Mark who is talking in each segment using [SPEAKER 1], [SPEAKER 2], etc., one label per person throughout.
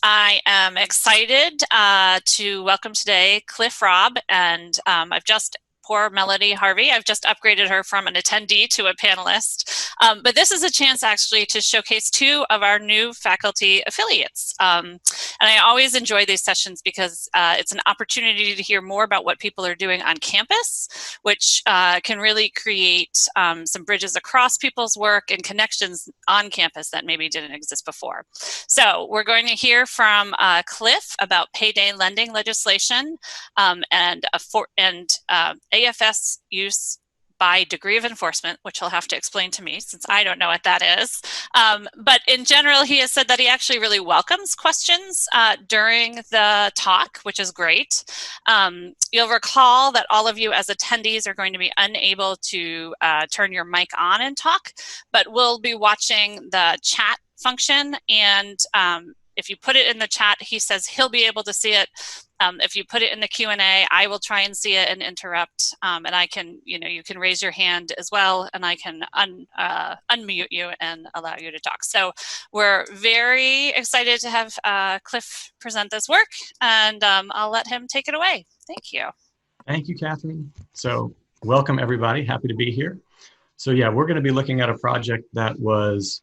[SPEAKER 1] I am excited to welcome today Cliff Robb, and poor Melody Harvey. I've just upgraded her from an attendee to a panelist. But this is a chance actually to showcase two of our new faculty affiliates. And I always enjoy these sessions because it's an opportunity to hear more about what people are doing on campus, which can really create some bridges across people's work and connections on campus that maybe didn't exist before. So we're going to hear from Cliff about payday lending legislation and AFS use by degree of enforcement, which he'll have to explain to me since I don't know what that is. But in general, he has said that he actually really welcomes questions during the talk, which is great. You'll recall that all of you as attendees are going to be unable to turn your mic on and talk, but we'll be watching the chat function, and if you put it in the chat, he says he'll be able to see it. If you put it in the Q&A, I will try and see it and interrupt, and I can, you can raise your hand as well, and I can unmute you and allow you to talk. So we're very excited to have Cliff present this work, and I'll let him take it away. Thank you.
[SPEAKER 2] Thank you, Catherine. So welcome, everybody. Happy to be here. So yeah, we're going to be looking at a project that was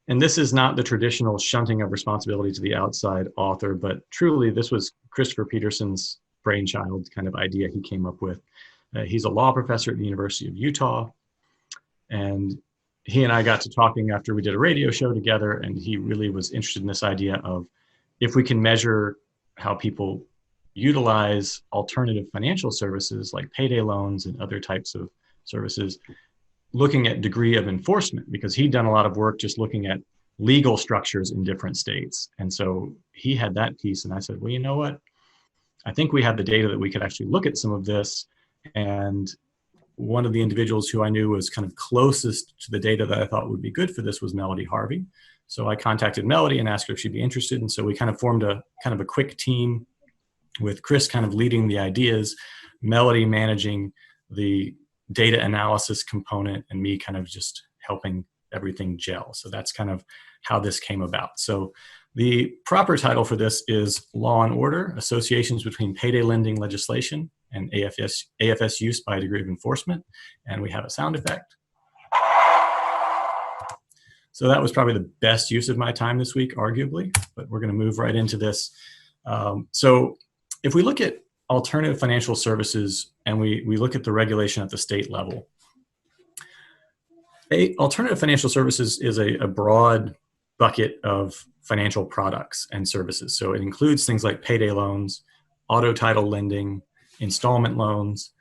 [SPEAKER 2] and this is not the traditional shunting of responsibility to the outside author, but truly this was Christopher Peterson's brainchild kind of idea he came up with. He's a law professor at the University of Utah, and he and I got to talking after we did a radio show together, and he really was interested in this idea of if we can measure how people utilize alternative financial services like payday loans and other types of services, looking at degree of enforcement, because he'd done a lot of work just looking at legal structures in different states. And so he had that piece, and I said, well, you know what? I think we have the data that we could actually look at some of this. And one of the individuals who I knew was kind of closest to the data that I thought would be good for this was Melody Harvey. So I contacted Melody and asked her if she'd be interested. And so we kind of formed a quick team with Chris kind of leading the ideas, Melody managing the data analysis component, and me kind of just helping everything gel. So that's kind of how this came about. So the proper title for this is Law and Order, Associations Between Payday Lending Legislation and AFS Use by Degree of Enforcement. And we have a sound effect. So that was probably the best use of my time this week, arguably, but we're going to move right into this. So if we look at alternative financial services and we look at the regulation at the state level, alternative financial services is a broad bucket of financial products and services. So it includes things like payday loans, auto title lending, installment loans,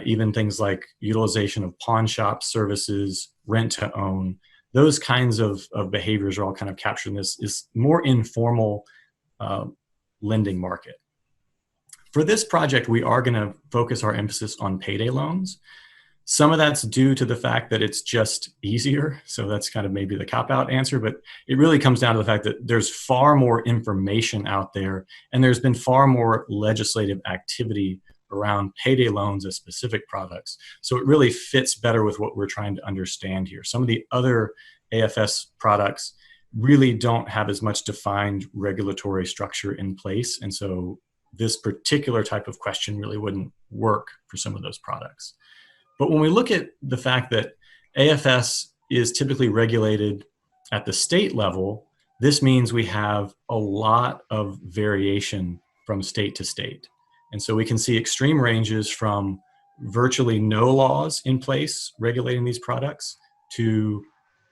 [SPEAKER 2] even things like utilization of pawn shop services, rent to own. Those kinds of behaviors are all kind of captured in this more informal lending market. For this project, we are going to focus our emphasis on payday loans. Some of that's due to the fact that it's just easier. So that's kind of maybe the cop-out answer, but it really comes down to the fact that there's far more information out there, and there's been far more legislative activity around payday loans as specific products. So it really fits better with what we're trying to understand here. Some of the other AFS products really don't have as much defined regulatory structure in place. And so this particular type of question really wouldn't work for some of those products. But when we look at the fact that AFS is typically regulated at the state level, this means we have a lot of variation from state to state. And so we can see extreme ranges from virtually no laws in place regulating these products to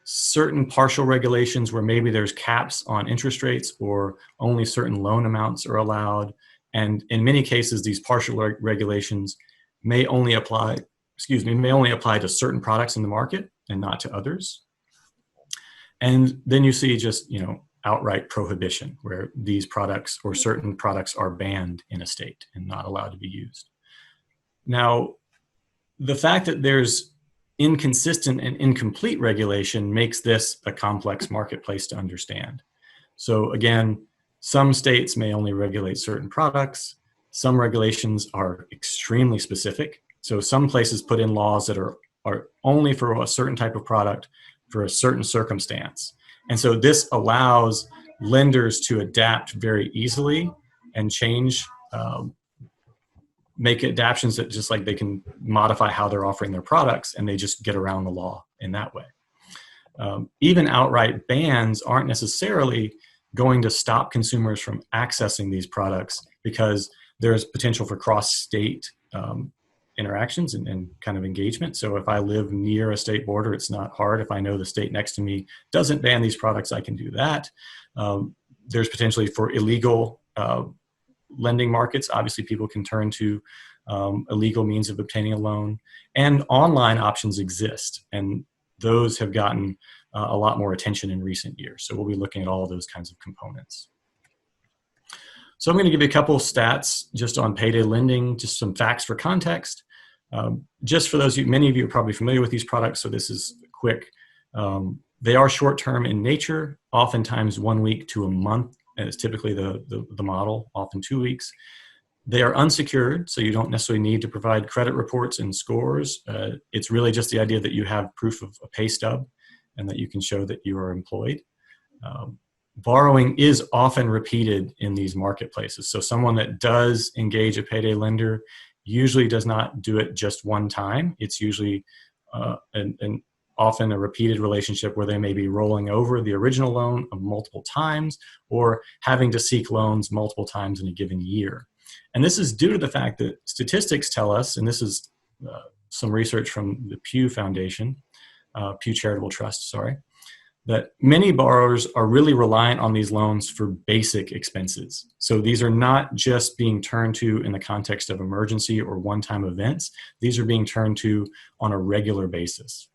[SPEAKER 2] certain partial regulations where maybe there's caps on interest rates or only certain loan amounts are allowed. And in many cases, these partial regulations may only apply to certain products in the market and not to others. And then you see just, outright prohibition where these products or certain products are banned in a state and not allowed to be used. Now, the fact that there's inconsistent and incomplete regulation makes this a complex marketplace to understand. So again, some states may only regulate certain products. Some regulations are extremely specific. So some places put in laws that are only for a certain type of product for a certain circumstance. And so this allows lenders to adapt very easily and change, make adaptations that just like they can modify how they're offering their products, and they just get around the law in that way. Even outright bans aren't necessarily going to stop consumers from accessing these products, because there's potential for cross-state interactions and kind of engagement. So if I live near a state border, it's not hard. If I know the state next to me doesn't ban these products, I can do that. There's potentially for illegal lending markets. Obviously, people can turn to illegal means of obtaining a loan, and online options exist, and those have gotten a lot more attention in recent years. So we'll be looking at all of those kinds of components. So I'm going to give you a couple of stats just on payday lending, just some facts for context. Just for those of you, many of you are probably familiar with these products, so this is quick. They are short-term in nature, oftentimes 1 week to a month, and it's typically the model, often 2 weeks. They are unsecured, so you don't necessarily need to provide credit reports and scores. It's really just the idea that you have proof of a pay stub and that you can show that you are employed. Borrowing is often repeated in these marketplaces. So someone that does engage a payday lender usually does not do it just one time. It's usually often a repeated relationship where they may be rolling over the original loan multiple times or having to seek loans multiple times in a given year. And this is due to the fact that statistics tell us, and this is some research from the Pew Foundation, Pew Charitable Trust, sorry, that many borrowers are really reliant on these loans for basic expenses. So these are not just being turned to in the context of emergency or one-time events. These are being turned to on a regular basis.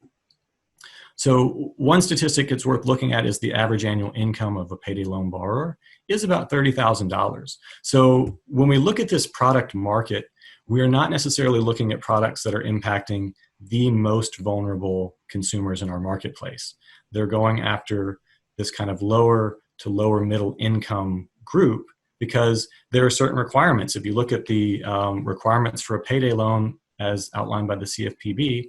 [SPEAKER 2] So one statistic it's worth looking at is the average annual income of a payday loan borrower is about $30,000. So when we look at this product market, we are not necessarily looking at products that are impacting the most vulnerable consumers in our marketplace. They're going after this kind of lower to lower middle income group because there are certain requirements. If you look at the requirements for a payday loan as outlined by the CFPB,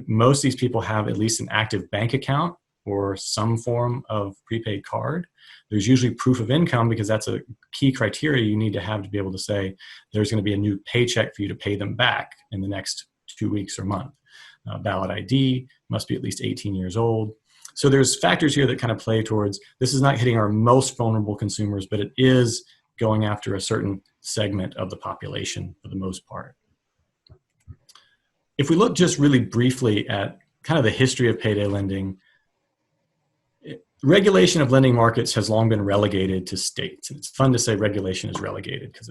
[SPEAKER 2] most of these people have at least an active bank account or some form of prepaid card. There's usually proof of income because that's a key criteria you need to have to be able to say there's going to be a new paycheck for you to pay them back in the next 2 weeks or month. Valid ID, must be at least 18 years old. So there's factors here that kind of play towards this is not hitting our most vulnerable consumers, but it is going after a certain segment of the population for the most part. If we look just really briefly at kind of the history of payday lending, regulation of lending markets has long been relegated to states. And it's fun to say regulation is relegated because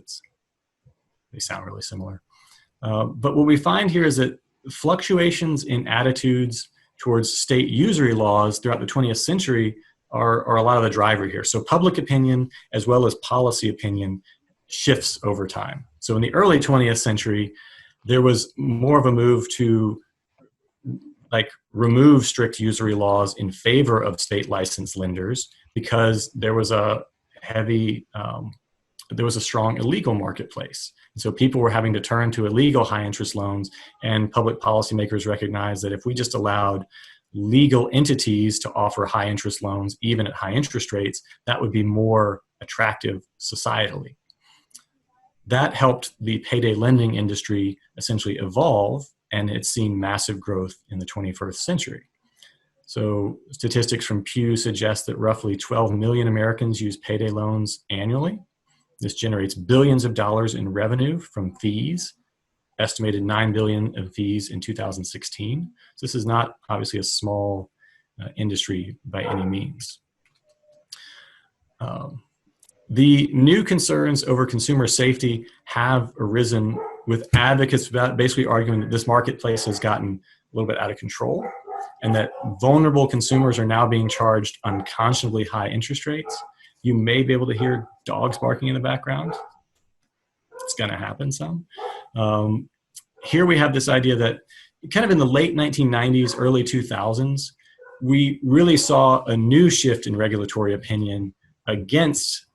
[SPEAKER 2] they sound really similar. But what we find here is that fluctuations in attitudes towards state usury laws throughout the 20th century are a lot of the driver here. So public opinion as well as policy opinion shifts over time. So in the early 20th century, there was more of a move to remove strict usury laws in favor of state licensed lenders because there was a strong illegal marketplace. And so people were having to turn to illegal high interest loans, and public policymakers recognized that if we just allowed legal entities to offer high interest loans, even at high interest rates, that would be more attractive societally. That helped the payday lending industry essentially evolve, and it's seen massive growth in the 21st century. So statistics from Pew suggest that roughly 12 million Americans use payday loans annually. This generates billions of dollars in revenue from fees, estimated $9 billion of fees in 2016. So this is not obviously a small industry by any means. The new concerns over consumer safety have arisen with advocates basically arguing that this marketplace has gotten a little bit out of control and that vulnerable consumers are now being charged unconscionably high interest rates. You may be able to hear dogs barking in the background. It's going to happen some. Here we have this idea that kind of in the late 1990s, early 2000s, we really saw a new shift in regulatory opinion against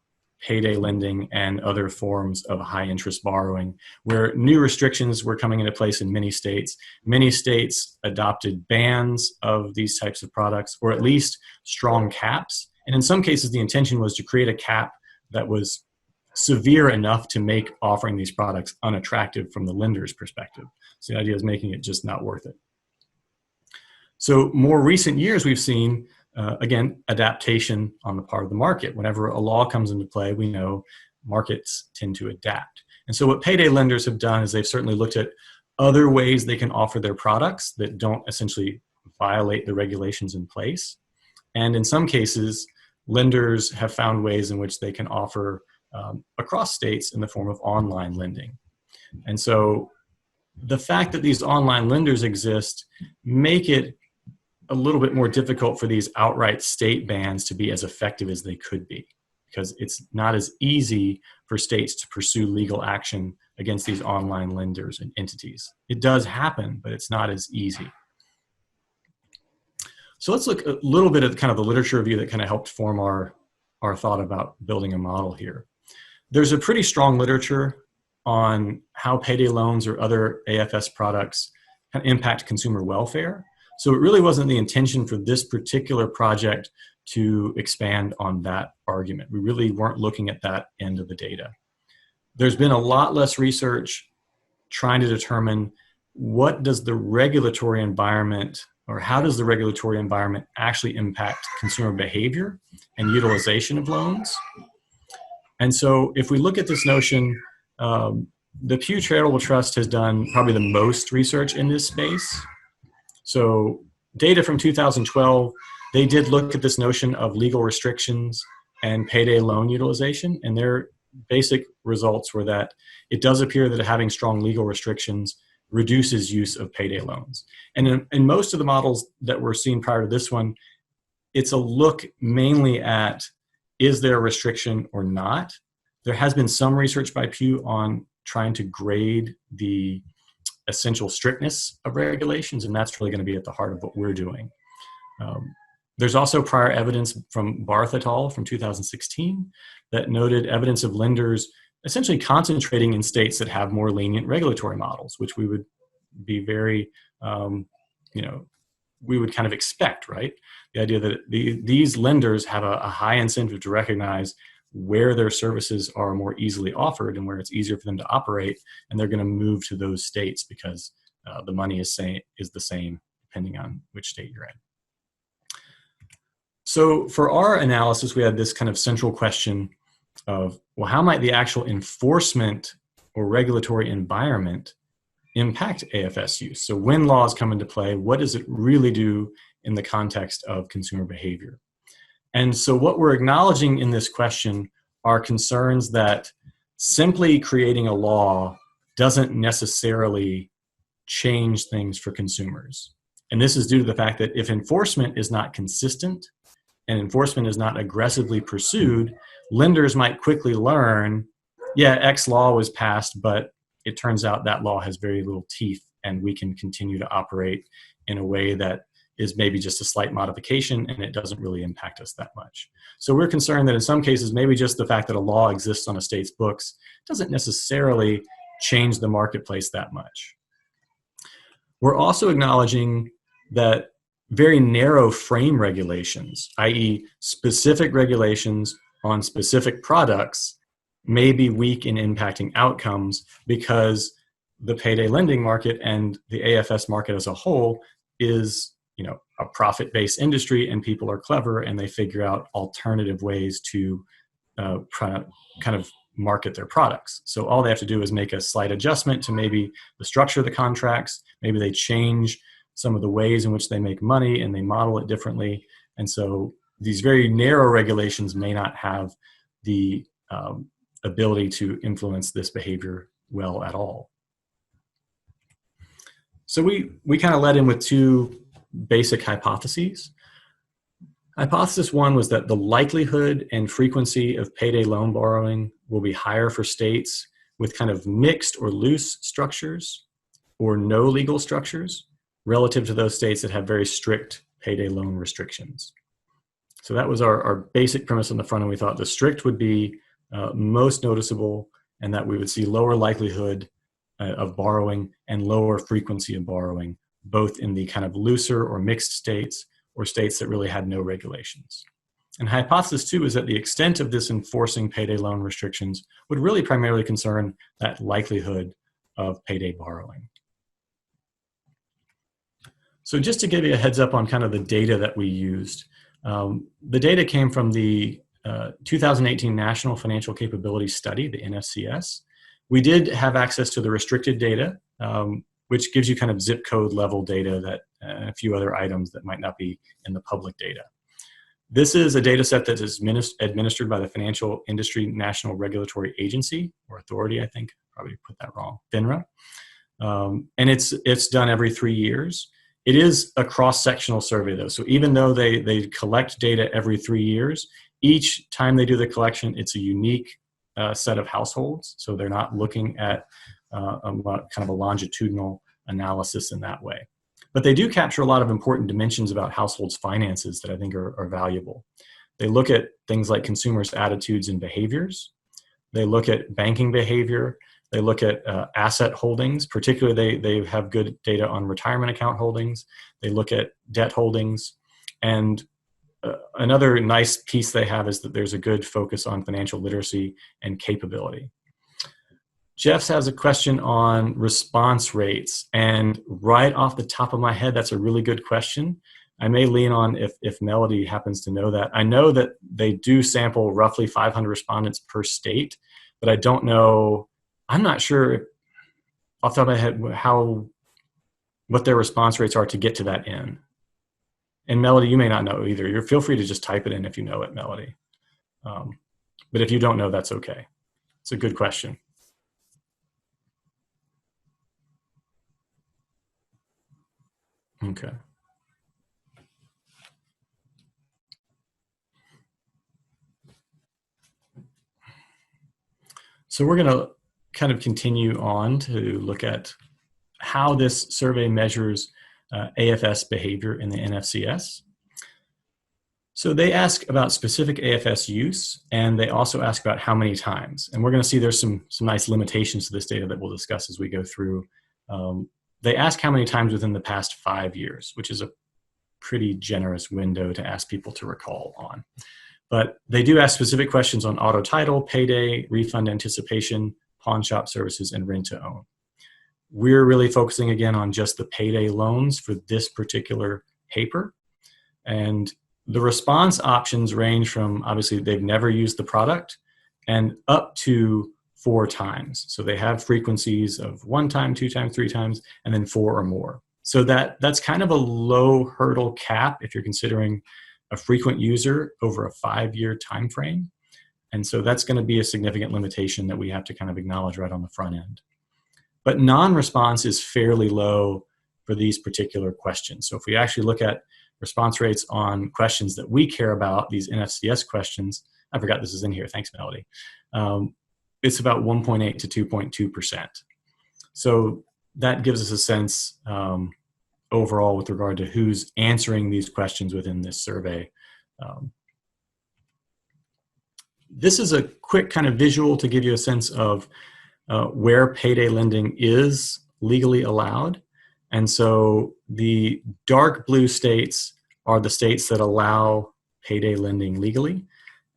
[SPEAKER 2] payday lending and other forms of high interest borrowing, where new restrictions were coming into place in many states. Many states adopted bans of these types of products, or at least strong caps. And in some cases, the intention was to create a cap that was severe enough to make offering these products unattractive from the lender's perspective. So the idea is making it just not worth it. So more recent years, we've seen, again, adaptation on the part of the market. Whenever a law comes into play, we know markets tend to adapt. And so what payday lenders have done is they've certainly looked at other ways they can offer their products that don't essentially violate the regulations in place. And in some cases, lenders have found ways in which they can offer across states in the form of online lending. And so the fact that these online lenders exist make it a little bit more difficult for these outright state bans to be as effective as they could be, because it's not as easy for states to pursue legal action against these online lenders and entities. It does happen, but it's not as easy. So let's look a little bit at kind of the literature review that kind of helped form our thought about building a model here. There's a pretty strong literature on how payday loans or other AFS products can impact consumer welfare. So it really wasn't the intention for this particular project to expand on that argument. We really weren't looking at that end of the data. There's been a lot less research trying to determine what does the regulatory environment, or how does the regulatory environment actually impact consumer behavior and utilization of loans. And so if we look at this notion, the Pew Charitable Trust has done probably the most research in this space. So data from 2012, they did look at this notion of legal restrictions and payday loan utilization, and their basic results were that it does appear that having strong legal restrictions reduces use of payday loans. And in most of the models that were seen prior to this one, it's a look mainly at, is there a restriction or not? There has been some research by Pew on trying to grade the essential strictness of regulations, and that's really going to be at the heart of what we're doing. There's also prior evidence from Barth et al. From 2016 that noted evidence of lenders essentially concentrating in states that have more lenient regulatory models, which we would be very, we would kind of expect, right? The idea that these lenders have a high incentive to recognize where their services are more easily offered and where it's easier for them to operate, and they're going to move to those states because the money is the same depending on which state you're in. So for our analysis, we had this kind of central question of, well, how might the actual enforcement or regulatory environment impact AFS use? So when laws come into play, what does it really do in the context of consumer behavior? And so what we're acknowledging in this question are concerns that simply creating a law doesn't necessarily change things for consumers. And this is due to the fact that if enforcement is not consistent and enforcement is not aggressively pursued, lenders might quickly learn, yeah, X law was passed, but it turns out that law has very little teeth and we can continue to operate in a way that is maybe just a slight modification and it doesn't really impact us that much. So we're concerned that in some cases, maybe just the fact that a law exists on a state's books doesn't necessarily change the marketplace that much. We're also acknowledging that very narrow frame regulations, i.e. specific regulations on specific products, may be weak in impacting outcomes because the payday lending market and the AFS market as a whole is, a profit-based industry, and people are clever and they figure out alternative ways to kind of market their products. So all they have to do is make a slight adjustment to maybe the structure of the contracts. Maybe they change some of the ways in which they make money and they model it differently. And so these very narrow regulations may not have the ability to influence this behavior well at all. So we kind of led in with two basic hypotheses. Hypothesis one was that the likelihood and frequency of payday loan borrowing will be higher for states with kind of mixed or loose structures or no legal structures relative to those states that have very strict payday loan restrictions. So that was our basic premise on the front end. We thought the strict would be most noticeable and that we would see lower likelihood of borrowing and lower frequency of borrowing, both in the kind of looser or mixed states or states that really had no regulations. And hypothesis 2 is that the extent of this enforcing payday loan restrictions would really primarily concern that likelihood of payday borrowing. So just to give you a heads up on kind of the data that we used, the data came from the 2018 National Financial Capability Study, the NFCS. We did have access to the restricted data, which gives you kind of zip code level data that a few other items that might not be in the public data. This is a data set that is administered by the Financial Industry National Regulatory Agency, or Authority, I think, probably put that wrong, FINRA. And it's done every 3 years. It is a cross-sectional survey, though. So even though they collect data every 3 years, each time they do the collection, it's a unique set of households. So they're not looking at kind of a longitudinal analysis in that way. But they do capture a lot of important dimensions about households' finances that I think are valuable. They look at things like consumers' attitudes and behaviors. They look at banking behavior. They look at asset holdings. Particularly, they have good data on retirement account holdings. They look at debt holdings. And another nice piece they have is that there's a good focus on financial literacy and capability. Jeff's has a question on response rates, and right off the top of my head, that's a really good question. I may lean on if Melody happens to know that. I know that they do sample roughly 500 respondents per state, but I don't know, I'm not sure off the top of my head what their response rates are to get to that N. And Melody, you may not know either. Feel free to just type it in if you know it, Melody. But if you don't know, that's okay. It's a good question. Okay. So we're going to kind of continue on to look at how this survey measures AFS behavior in the NFCS. So they ask about specific AFS use, and they also ask about how many times. And we're going to see there's some nice limitations to this data that we'll discuss as we go through. They ask how many times within the past 5 years, which is a pretty generous window to ask people to recall on. But they do ask specific questions on auto title, payday, refund anticipation, pawn shop services, and rent to own. We're really focusing again on just the payday loans for this particular paper. And the response options range from, obviously, they've never used the product and up to 4 times. So they have frequencies of 1 time, 2 times, 3 times, and then 4 or more. So that's kind of a low hurdle cap if you're considering a frequent user over a 5-year time frame. And so that's going to be a significant limitation that we have to kind of acknowledge right on the front end. But non-response is fairly low for these particular questions. So if we actually look at response rates on questions that we care about, these NFCS questions, I forgot this is in here, thanks Melody, it's about 1.8 to 2.2%. So that gives us a sense overall with regard to who's answering these questions within this survey. This is a quick kind of visual to give you a sense of where payday lending is legally allowed. And so the dark blue states are the states that allow payday lending legally,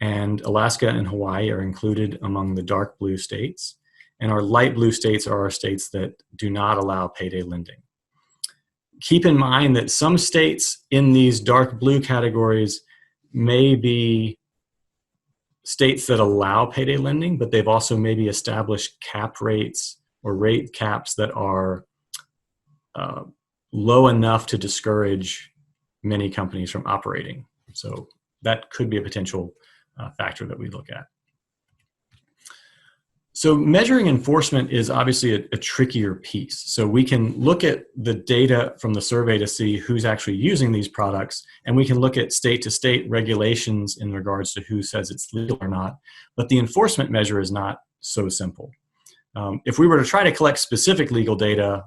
[SPEAKER 2] and Alaska and Hawaii are included among the dark blue states. And our light blue states are our states that do not allow payday lending. Keep in mind that some states in these dark blue categories may be states that allow payday lending, but they've also maybe established cap rates or rate caps that are low enough to discourage many companies from operating. So that could be a potential factor that we look at. So measuring enforcement is obviously a trickier piece. So we can look at the data from the survey to see who's actually using these products, and we can look at state-to-state regulations in regards to who says it's legal or not. But the enforcement measure is not so simple. If we were to try to collect specific legal data,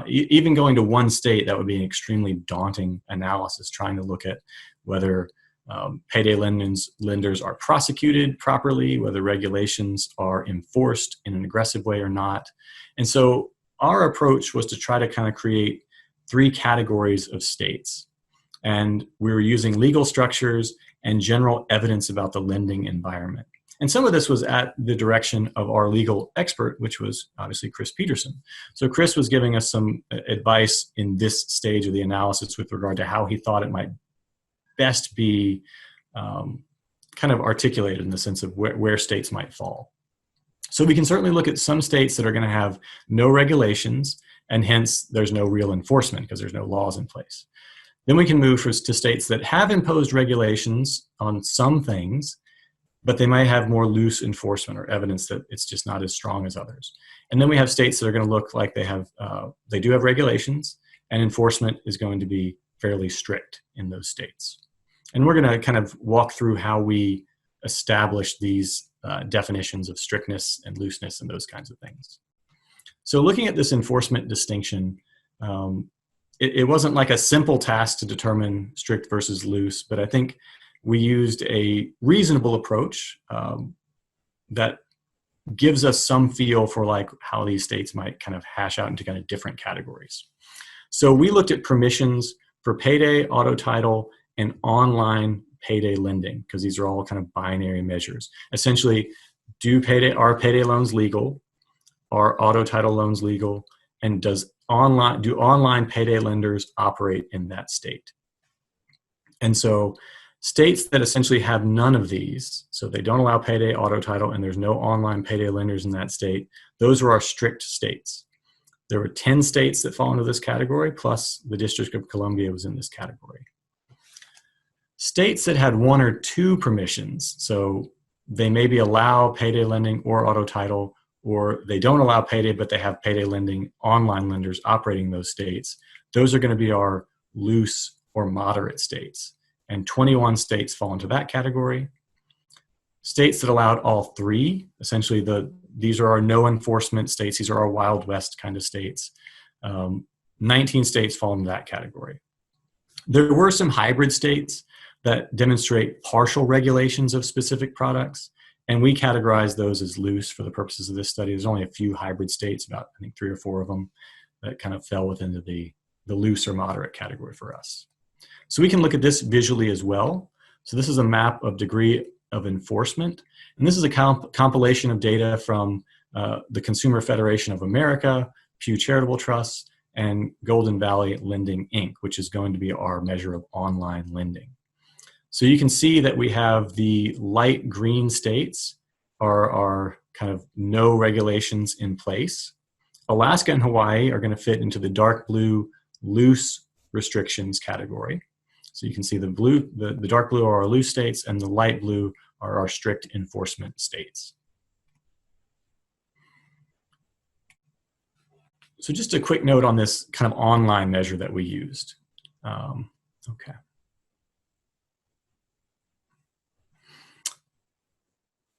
[SPEAKER 2] even going to one state, that would be an extremely daunting analysis, trying to look at whether payday lenders are prosecuted properly, whether regulations are enforced in an aggressive way or not. And so our approach was to try to kind of create 3 categories of states. And we were using legal structures and general evidence about the lending environment. And some of this was at the direction of our legal expert, which was obviously Chris Peterson. So Chris was giving us some advice in this stage of the analysis with regard to how he thought it might best be kind of articulated in the sense of where states might fall. So we can certainly look at some states that are going to have no regulations, and hence there's no real enforcement because there's no laws in place. Then we can move to states that have imposed regulations on some things, but they might have more loose enforcement or evidence that it's just not as strong as others. And then we have states that are going to look like they do have regulations, and enforcement is going to be fairly strict in those states. And we're going to kind of walk through how we establish these definitions of strictness and looseness and those kinds of things. So looking at this enforcement distinction, it wasn't like a simple task to determine strict versus loose, but I think we used a reasonable approach that gives us some feel for like how these states might kind of hash out into kind of different categories. So we looked at permissions for payday, auto title, and online payday lending, because these are all kind of binary measures. Essentially, are payday loans legal? Are auto title loans legal? And do online payday lenders operate in that state? And so states that essentially have none of these, so they don't allow payday, auto title, and there's no online payday lenders in that state, those are our strict states. There were 10 states that fall into this category, plus the District of Columbia was in this category. States that had one or two permissions, so they maybe allow payday lending or auto title, or they don't allow payday, but they have payday lending online lenders operating in those states, those are going to be our loose or moderate states. And 21 states fall into that category. States that allowed all three, essentially these are our no enforcement states, these are our Wild West kind of states. 19 states fall into that category. There were some hybrid states that demonstrate partial regulations of specific products, and we categorize those as loose for the purposes of this study. There's only a few hybrid states, about I think 3 or 4 of them, that kind of fell within the loose or moderate category for us. So we can look at this visually as well. So this is a map of degree of enforcement, and this is a compilation of data from the Consumer Federation of America, Pew Charitable Trust, and Golden Valley Lending, Inc., which is going to be our measure of online lending. So you can see that we have the light green states are kind of no regulations in place. Alaska and Hawaii are going to fit into the dark blue loose restrictions category. So you can see the dark blue are our loose states, and the light blue are our strict enforcement states. So just a quick note on this kind of online measure that we used. Okay.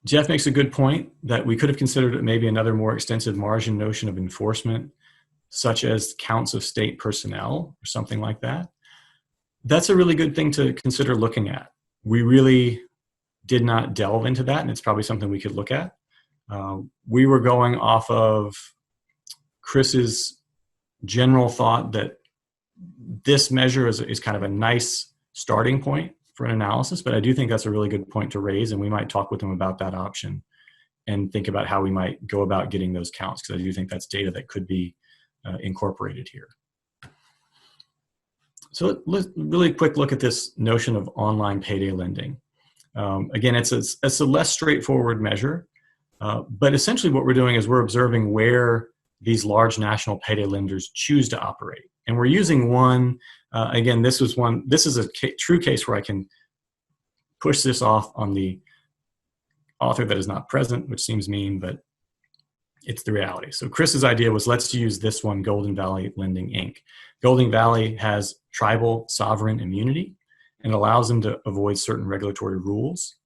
[SPEAKER 2] Jeff makes a good point that we could have considered maybe another more extensive margin notion of enforcement, such as counts of state personnel or something like that. That's a really good thing to consider looking at. We really did not delve into that, and it's probably something we could look at. We were going off of Chris's general thought that this measure is kind of a nice starting point for an analysis, but I do think that's a really good point to raise, and we might talk with him about that option and think about how we might go about getting those counts, because I do think that's data that could be incorporated here. So let's really quick look at this notion of online payday lending. Again, it's a less straightforward measure, but essentially what we're doing is we're observing where these large national payday lenders choose to operate. And we're using one, again, this is a true case where I can push this off on the author that is not present, which seems mean, but it's the reality. So Chris's idea was, let's use this one, Golden Valley Lending, Inc. Golden Valley has tribal sovereign immunity and allows them to avoid certain regulatory rules.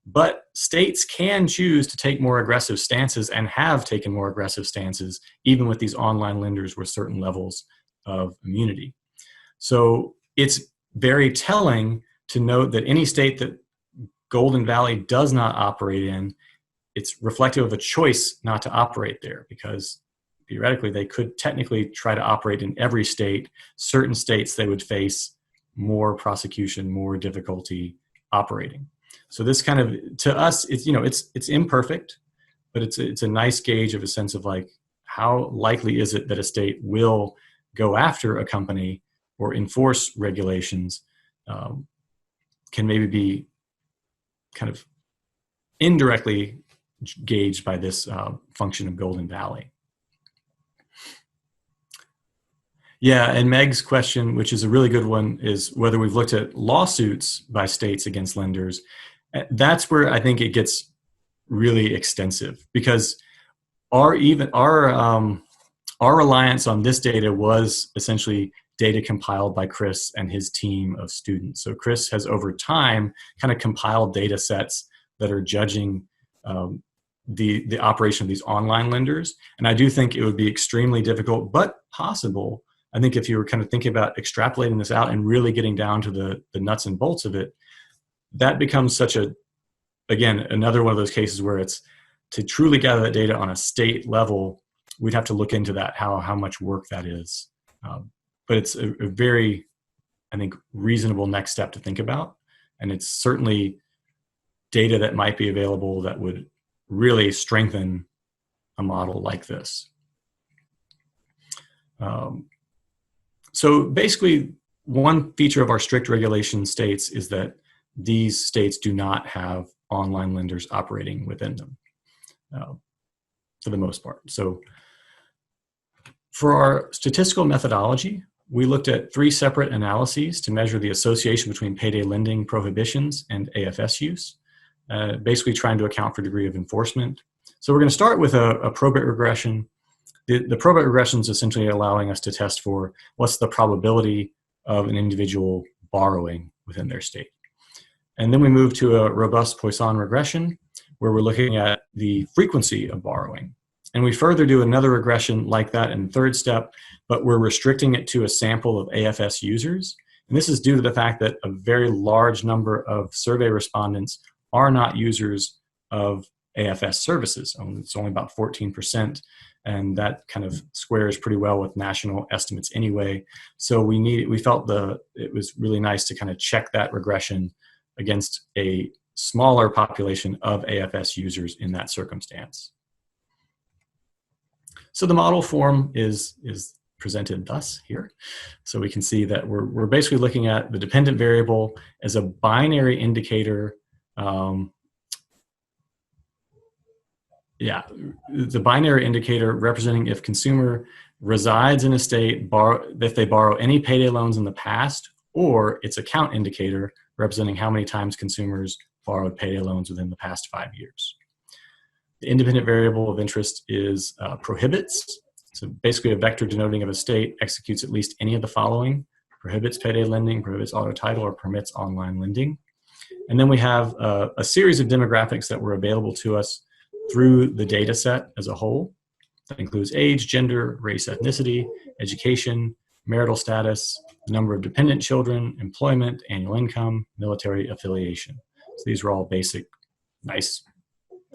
[SPEAKER 2] But states can choose to take more aggressive stances and have taken more aggressive stances, even with these online lenders with certain levels of immunity. So it's very telling to note that any state that Golden Valley does not operate in, it's reflective of a choice not to operate there, because theoretically they could technically try to operate in every state. Certain states they would face more prosecution, more difficulty operating. So this kind of, to us, it's, it's imperfect, but it's a nice gauge of a sense of like, how likely is it that a state will go after a company or enforce regulations, can maybe be kind of indirectly gauged by this function of Golden Valley. Yeah, and Meg's question, which is a really good one, is whether we've looked at lawsuits by states against lenders. That's where I think it gets really extensive, because our reliance on this data was essentially data compiled by Chris and his team of students. So Chris has over time kind of compiled data sets that are judging the operation of these online lenders. And I do think it would be extremely difficult, but possible. I think if you were kind of thinking about extrapolating this out and really getting down to the nuts and bolts of it, that becomes such a, again, another one of those cases where it's, to truly gather that data on a state level, we'd have to look into that, how much work that is. But it's a very, I think, reasonable next step to think about. And it's certainly data that might be available that would really strengthen a model like this. So basically, one feature of our strict regulation states is that these states do not have online lenders operating within them, for the most part. So for our statistical methodology, we looked at 3 separate analyses to measure the association between payday lending prohibitions and AFS use, basically trying to account for degree of enforcement. So we're going to start with a Probit regression. The Probit regression is essentially allowing us to test for what's the probability of an individual borrowing within their state. And then we move to a robust Poisson regression, where we're looking at the frequency of borrowing. And we further do another regression like that in the 3rd step, but we're restricting it to a sample of AFS users. And this is due to the fact that a very large number of survey respondents are not users of AFS services. It's only about 14%, and that kind of squares pretty well with national estimates anyway. So we felt it was really nice to kind of check that regression against a smaller population of AFS users in that circumstance. So the model form is presented thus here. So we can see that we're basically looking at the dependent variable as a binary indicator. The binary indicator representing if consumer resides in a state, if they borrow any payday loans in the past, or its account indicator representing how many times consumers borrowed payday loans within the past 5 years. The independent variable of interest is prohibits. So basically a vector denoting if a state executes at least any of the following: prohibits payday lending, prohibits auto title, or permits online lending. And then we have a series of demographics that were available to us through the data set as a whole. That includes age, gender, race, ethnicity, education, marital status, number of dependent children, employment, annual income, military affiliation. So these are all basic, nice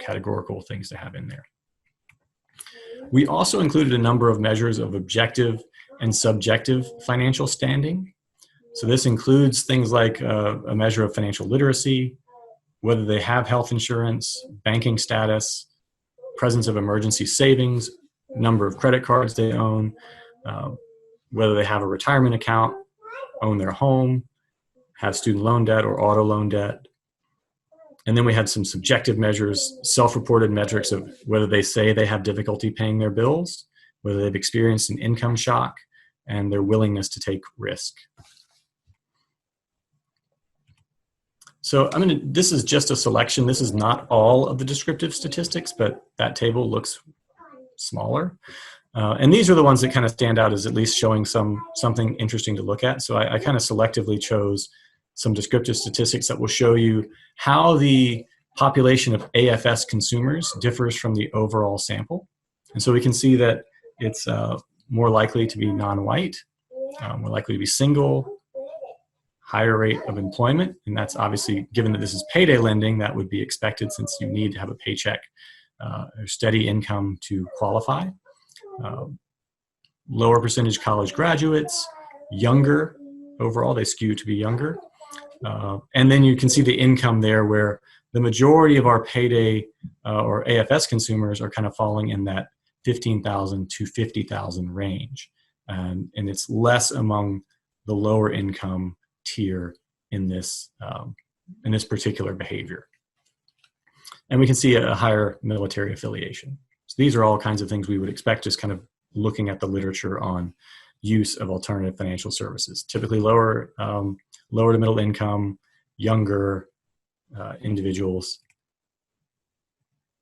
[SPEAKER 2] categorical things to have in there. We also included a number of measures of objective and subjective financial standing. So this includes things like a measure of financial literacy, whether they have health insurance, banking status, presence of emergency savings, number of credit cards they own, whether they have a retirement account, own their home, have student loan debt or auto loan debt. And then we had some subjective measures, self-reported metrics of whether they say they have difficulty paying their bills, whether they've experienced an income shock, and their willingness to take risk. So this is just a selection. This is not all of the descriptive statistics, but that table looks smaller. And these are the ones that kind of stand out as at least showing something interesting to look at. So I kind of selectively chose some descriptive statistics that will show you how the population of AFS consumers differs from the overall sample. And so we can see that it's more likely to be non-white, more likely to be single, higher rate of employment, and that's obviously, given that this is payday lending, that would be expected since you need to have a paycheck or steady income to qualify. Lower percentage college graduates, younger overall, they skew to be younger. And then you can see the income there, where the majority of our Payday or AFS consumers are kind of falling in that 15,000 to 50,000 range. And it's less among the lower income tier in this particular behavior. And we can see a higher military affiliation. So these are all kinds of things we would expect, just kind of looking at the literature on use of alternative financial services. Typically lower to middle income, younger individuals.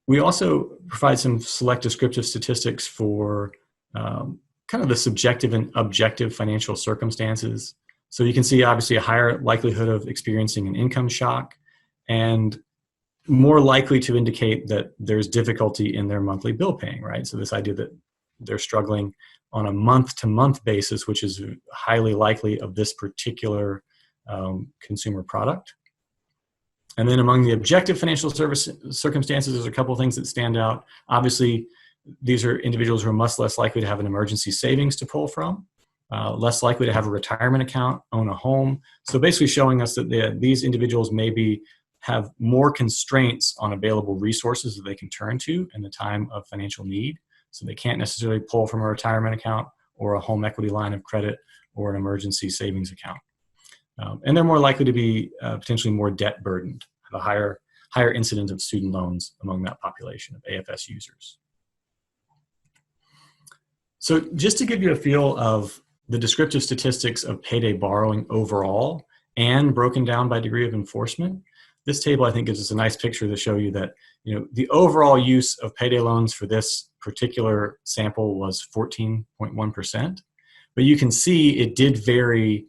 [SPEAKER 2] We also provide some select descriptive statistics for kind of the subjective and objective financial circumstances. So you can see obviously a higher likelihood of experiencing an income shock, and more likely to indicate that there's difficulty in their monthly bill paying, right? So this idea that they're struggling on a month-to-month basis, which is highly likely of this particular consumer product. And then among the objective financial service circumstances, there's a couple of things that stand out. Obviously, these are individuals who are much less likely to have an emergency savings to pull from, less likely to have a retirement account, own a home. So basically showing us that these individuals maybe have more constraints on available resources that they can turn to in the time of financial need. So they can't necessarily pull from a retirement account or a home equity line of credit or an emergency savings account. And they're more likely to be potentially more debt burdened, have a higher incidence of student loans among that population of AFS users. So just to give you a feel of the descriptive statistics of payday borrowing overall and broken down by degree of enforcement, this table I think gives us a nice picture to show you that the overall use of payday loans for this particular sample was 14.1%, but you can see it did vary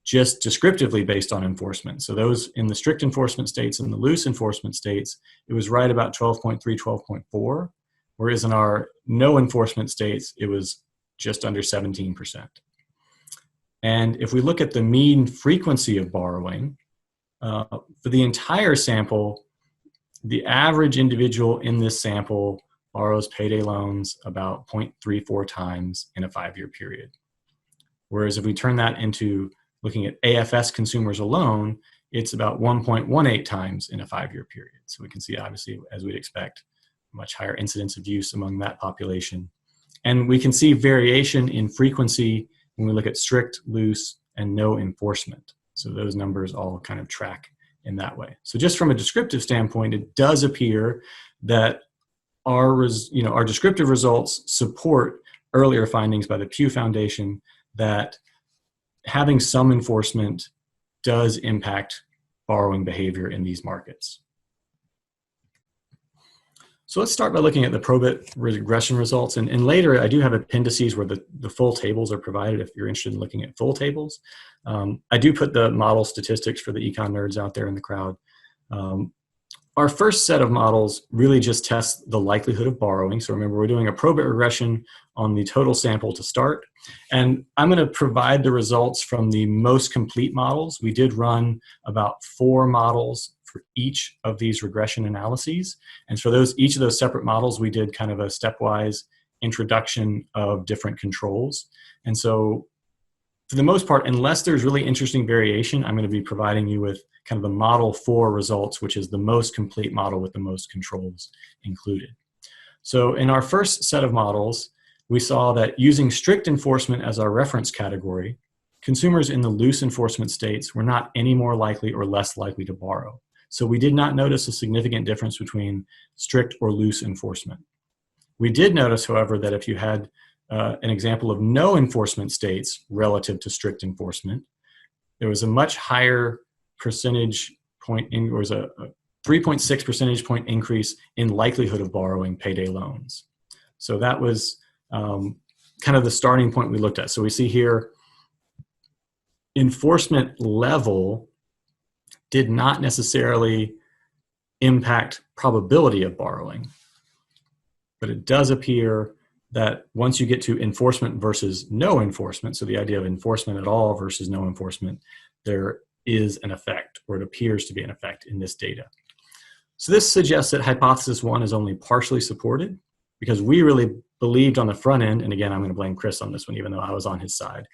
[SPEAKER 2] just descriptively based on enforcement. So those in the strict enforcement states and the loose enforcement states, it was right about 12.3, 12.4, whereas in our no enforcement states, it was just under 17%. And if we look at the mean frequency of borrowing, for the entire sample, the average individual in this sample borrows payday loans about 0.34 times in a 5-year period. Whereas if we turn that into looking at AFS consumers alone, it's about 1.18 times in a 5-year period. So we can see, obviously, as we'd expect, much higher incidence of use among that population. And we can see variation in frequency when we look at strict, loose, and no enforcement. So those numbers all kind of track in that way. So just from a descriptive standpoint, it does appear that our descriptive results support earlier findings by the Pew Foundation that having some enforcement does impact borrowing behavior in these markets. So let's start by looking at the Probit regression results. And later, I do have appendices where the full tables are provided if you're interested in looking at full tables. I do put the model statistics for the econ nerds out there in the crowd. Our first set of models really just tests the likelihood of borrowing. So remember, we're doing a Probit regression on the total sample to start. And I'm going to provide the results from the most complete models. We did run about 4 models for each of these regression analyses. And for each of those separate models, we did kind of a stepwise introduction of different controls. And so for the most part, unless there's really interesting variation, I'm going to be providing you with kind of the model 4 results, which is the most complete model with the most controls included. So in our first set of models, we saw that using strict enforcement as our reference category, consumers in the loose enforcement states were not any more likely or less likely to borrow. So we did not notice a significant difference between strict or loose enforcement. We did notice, however, that if you had an example of no enforcement states relative to strict enforcement, there was a much higher percentage point, there was a 3.6 percentage point increase in likelihood of borrowing payday loans. So that was kind of the starting point we looked at. So we see here, enforcement level did not necessarily impact probability of borrowing, but it does appear that once you get to enforcement versus no enforcement, so the idea of enforcement at all versus no enforcement, there is an effect, or it appears to be an effect in this data. So this suggests that hypothesis 1 is only partially supported, because we really believed on the front end, and again, I'm going to blame Chris on this one, even though I was on his side.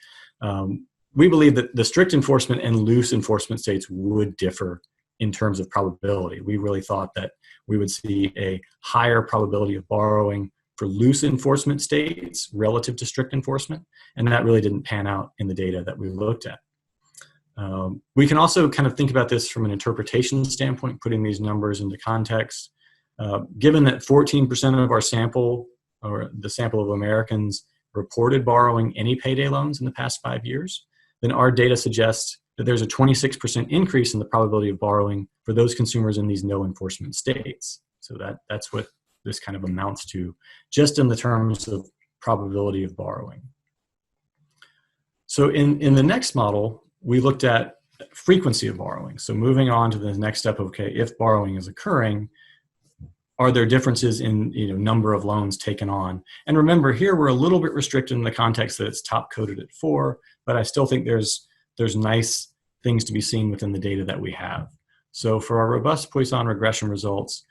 [SPEAKER 2] we believe that the strict enforcement and loose enforcement states would differ in terms of probability. We really thought that we would see a higher probability of borrowing for loose enforcement states relative to strict enforcement, and that really didn't pan out in the data that we looked at. We can also kind of think about this from an interpretation standpoint, putting these numbers into context. Given that 14% of our sample, or the sample of Americans, reported borrowing any payday loans in the past 5 years, then our data suggests that there's a 26% increase in the probability of borrowing for those consumers in these no enforcement states. So that's what this kind of amounts to, just in the terms of probability of borrowing. So in the next model, we looked at frequency of borrowing. So moving on to the next step, okay, if borrowing is occurring, are there differences in number of loans taken on? And remember, here we're a little bit restricted in the context that it's top coded at 4, but I still think there's nice things to be seen within the data that we have. So for our robust Poisson regression results,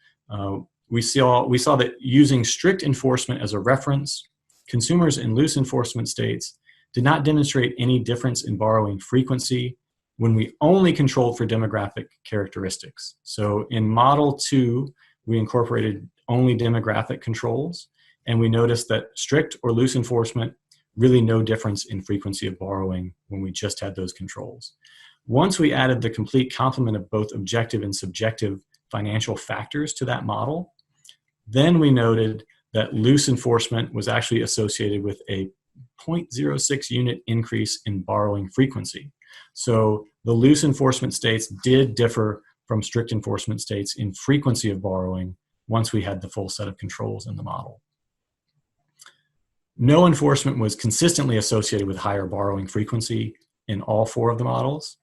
[SPEAKER 2] we saw that using strict enforcement as a reference, consumers in loose enforcement states did not demonstrate any difference in borrowing frequency when we only controlled for demographic characteristics. So in model 2, we incorporated only demographic controls, and we noticed that strict or loose enforcement, really no difference in frequency of borrowing when we just had those controls. Once we added the complete complement of both objective and subjective financial factors to that model, then we noted that loose enforcement was actually associated with a 0.06 unit increase in borrowing frequency. So the loose enforcement states did differ from strict enforcement states in frequency of borrowing once we had the full set of controls in the model. No enforcement was consistently associated with higher borrowing frequency in all 4 of the models.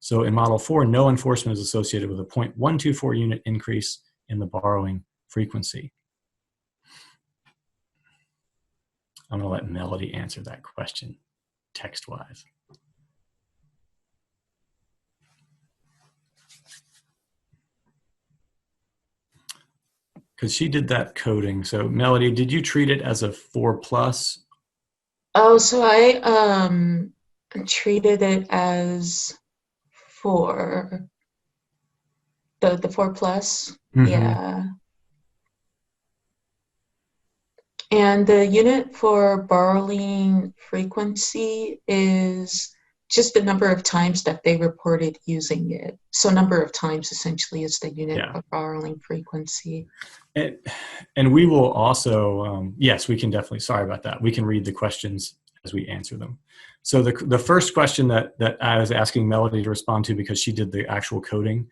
[SPEAKER 2] So in model 4, no enforcement is associated with a 0.124 unit increase in the borrowing frequency. I'm going to let Melody answer that question text-wise. Because she did that coding. So Melody, did you treat it as a 4+?
[SPEAKER 3] Oh, so I treated it as 4. The 4+. Mm-hmm. Yeah. And the unit for borrowing frequency is just the number of times that they reported using it. So number of times essentially is the unit of borrowing frequency.
[SPEAKER 2] And we will also, yes, we can definitely, sorry about that. We can read the questions as we answer them. So the first question that I was asking Melody to respond to, because she did the actual coding,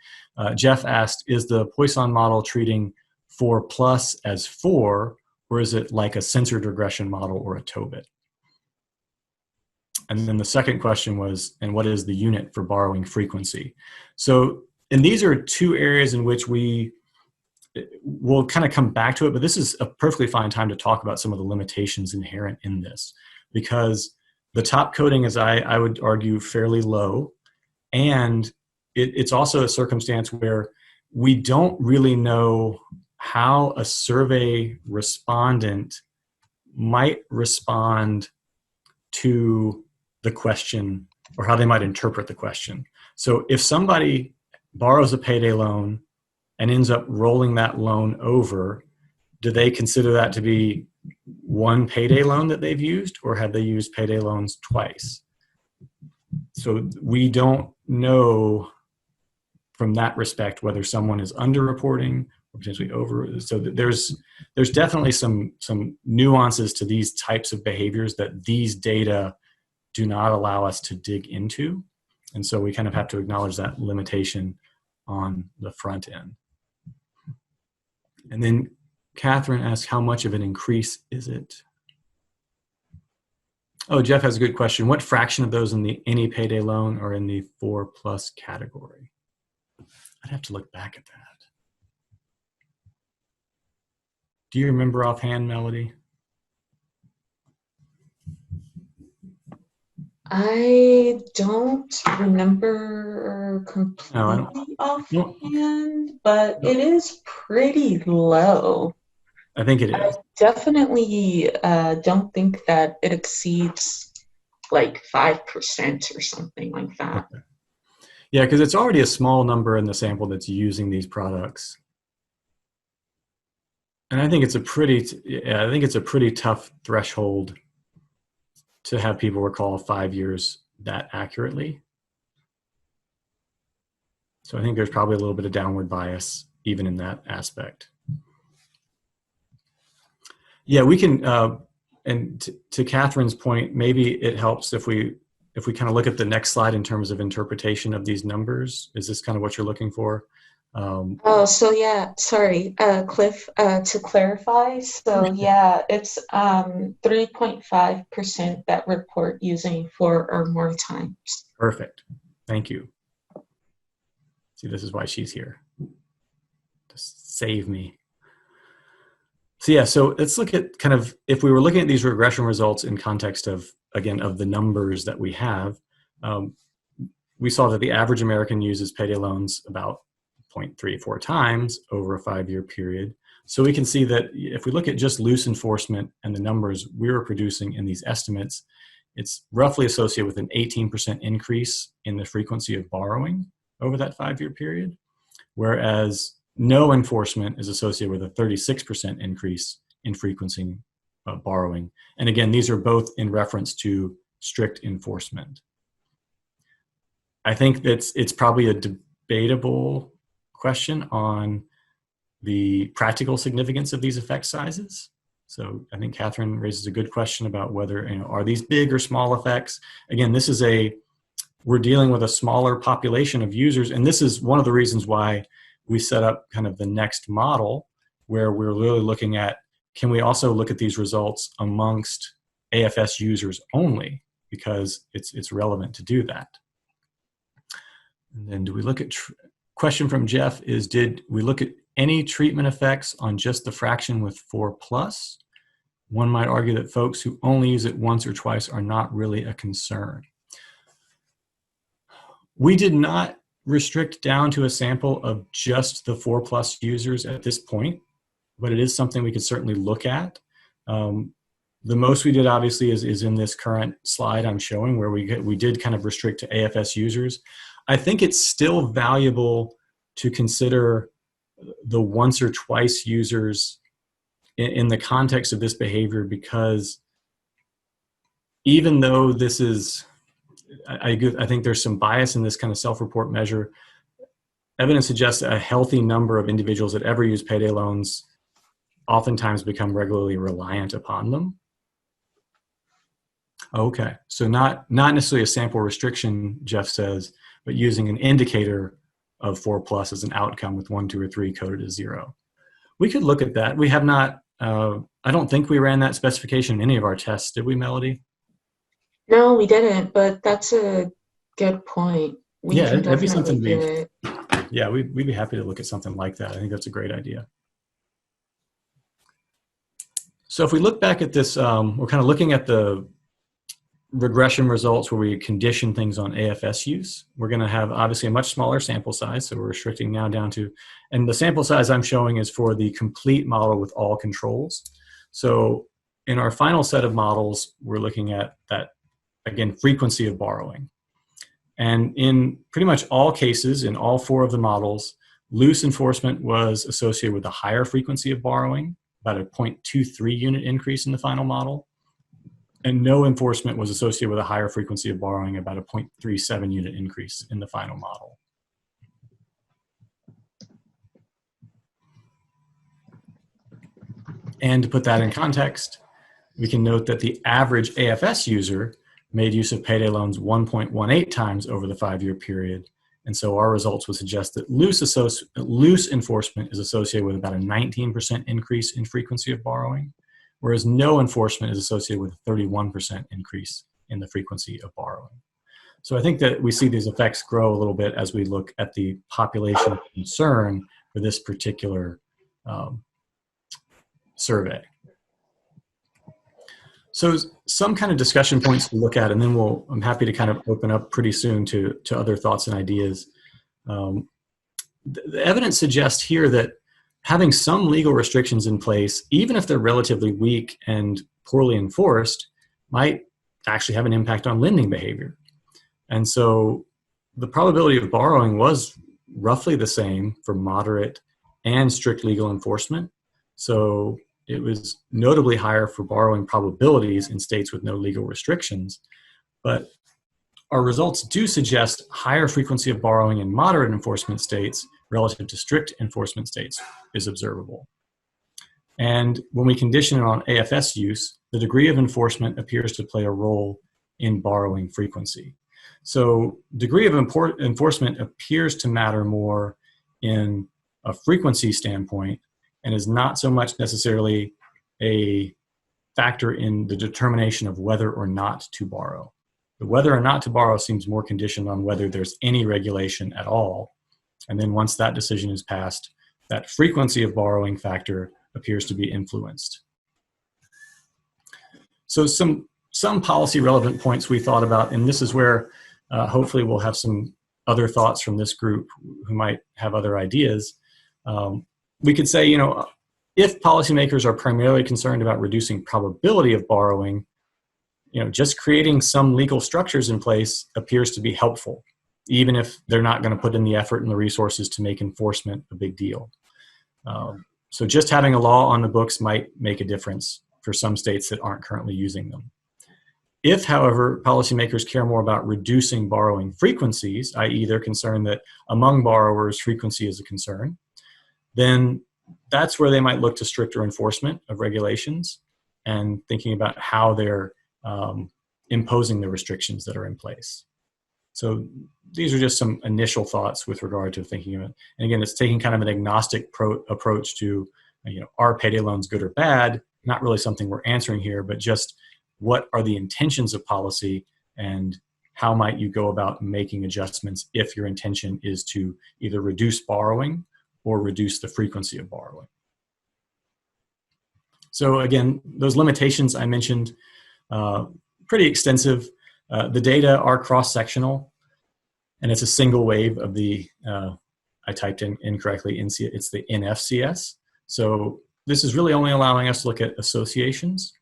[SPEAKER 2] Jeff asked, is the Poisson model treating 4+ as 4, or is it like a censored regression model or a Probit? And then the second question was, and what is the unit for borrowing frequency? So, and these are 2 areas in which we'll kind of come back to it, but this is a perfectly fine time to talk about some of the limitations inherent in this, because the top coding is, I would argue, fairly low, and it's also a circumstance where we don't really know how a survey respondent might respond to the question, or how they might interpret the question. So if somebody borrows a payday loan and ends up rolling that loan over, do they consider that to be one payday loan that they've used, or have they used payday loans twice? So we don't know from that respect whether someone is underreporting or potentially over. So there's definitely some nuances to these types of behaviors that these data do not allow us to dig into. And so we kind of have to acknowledge that limitation on the front end. And then Catherine asks, how much of an increase is it? Oh, Jeff has a good question. What fraction of those in the any payday loan are in the 4+ category? I'd have to look back at that. Do you remember offhand, Melody?
[SPEAKER 3] I don't remember completely offhand, but it is pretty low.
[SPEAKER 2] I think it is.
[SPEAKER 3] I definitely don't think that it exceeds like 5% or something like that.
[SPEAKER 2] Okay. Yeah, because it's already a small number in the sample that's using these products. And I think it's a pretty tough threshold to have people recall 5 years that accurately. So I think there's probably a little bit of downward bias even in that aspect. Yeah, we can, and to Catherine's point, maybe it helps if we kind of look at the next slide in terms of interpretation of these numbers. Is this kind of what you're looking for?
[SPEAKER 3] So yeah, sorry, Cliff, to clarify, so yeah, it's 3.5% that report using 4 or more times.
[SPEAKER 2] Perfect. Thank you. See, this is why she's here. Just save me. So yeah, so let's look at kind of, if we were looking at these regression results in context of, again, of the numbers that we have, we saw that the average American uses payday loans about 0.34 times over a 5-year period. So we can see that if we look at just loose enforcement and the numbers we were producing in these estimates, it's roughly associated with an 18% increase in the frequency of borrowing over that 5-year period, whereas no enforcement is associated with a 36% increase in frequency of borrowing. And again, these are both in reference to strict enforcement. I think that it's probably a debatable question on the practical significance of these effect sizes. So I think Catherine raises a good question about whether, are these big or small effects? Again, we're dealing with a smaller population of users, and this is one of the reasons why we set up kind of the next model where we're really looking at, can we also look at these results amongst AFS users only, because it's relevant to do that. And then do we look at, question from Jeff is, did we look at any treatment effects on just the fraction with 4+? One might argue that folks who only use it once or twice are not really a concern. We did not restrict down to a sample of just the 4+ users at this point, but it is something we could certainly look at. The most we did obviously is in this current slide I'm showing, where we did kind of restrict to AFS users. I think it's still valuable to consider the once or twice users in the context of this behavior, because even though this is, I think there's some bias in this kind of self-report measure, evidence suggests a healthy number of individuals that ever use payday loans oftentimes become regularly reliant upon them. Okay, so not necessarily a sample restriction, Jeff says, but using an indicator of 4+ as an outcome with 1, 2, or 3 coded as 0. We could look at that. We have not, I don't think we ran that specification in any of our tests, did we, Melody?
[SPEAKER 3] No, we didn't, but that's a good point. We can
[SPEAKER 2] that'd be something
[SPEAKER 3] do it.
[SPEAKER 2] Yeah, we'd be happy to look at something like that. I think that's a great idea. So if we look back at this, we're kind of looking at the regression results where we condition things on AFS use. We're going to have obviously a much smaller sample size, so we're restricting now down to, and the sample size I'm showing is for the complete model with all controls. So in our final set of models, we're looking at that, again, frequency of borrowing. And in pretty much all cases, in all 4 of the models, loose enforcement was associated with a higher frequency of borrowing, about a 0.23 unit increase in the final model. And no enforcement was associated with a higher frequency of borrowing, about a 0.37 unit increase in the final model. And to put that in context, we can note that the average AFS user made use of payday loans 1.18 times over the 5-year period. And so our results would suggest that loose enforcement is associated with about a 19% increase in frequency of borrowing, whereas no enforcement is associated with a 31% increase in the frequency of borrowing. So I think that we see these effects grow a little bit as we look at the population of concern for this particular survey. So some kind of discussion points to look at, and then I'm happy to kind of open up pretty soon to other thoughts and ideas. The evidence suggests here that having some legal restrictions in place, even if they're relatively weak and poorly enforced, might actually have an impact on lending behavior. And so the probability of borrowing was roughly the same for moderate and strict legal enforcement. So it was notably higher for borrowing probabilities in states with no legal restrictions. But our results do suggest higher frequency of borrowing in moderate enforcement states relative to strict enforcement states is observable. And when we condition it on AFS use, the degree of enforcement appears to play a role in borrowing frequency. So degree of enforcement appears to matter more in a frequency standpoint and is not so much necessarily a factor in the determination of whether or not to borrow. The whether or not to borrow seems more conditioned on whether there's any regulation at all. And then once that decision is passed, that frequency of borrowing factor appears to be influenced. So some policy relevant points we thought about, and this is where hopefully we'll have some other thoughts from this group who might have other ideas. We could say, if policymakers are primarily concerned about reducing probability of borrowing, just creating some legal structures in place appears to be helpful, even if they're not going to put in the effort and the resources to make enforcement a big deal. So just having a law on the books might make a difference for some states that aren't currently using them. If, however, policymakers care more about reducing borrowing frequencies, i.e. they're concerned that among borrowers frequency is a concern, then that's where they might look to stricter enforcement of regulations and thinking about how they're imposing the restrictions that are in place. So these are just some initial thoughts with regard to thinking of it. And again, it's taking kind of an agnostic approach to, are payday loans good or bad? Not really something we're answering here, but just what are the intentions of policy and how might you go about making adjustments if your intention is to either reduce borrowing or reduce the frequency of borrowing. So again, those limitations I mentioned, pretty extensive. The data are cross-sectional, and it's a single wave of the, I typed in incorrectly, it's the NFCS. So this is really only allowing us to look at associations.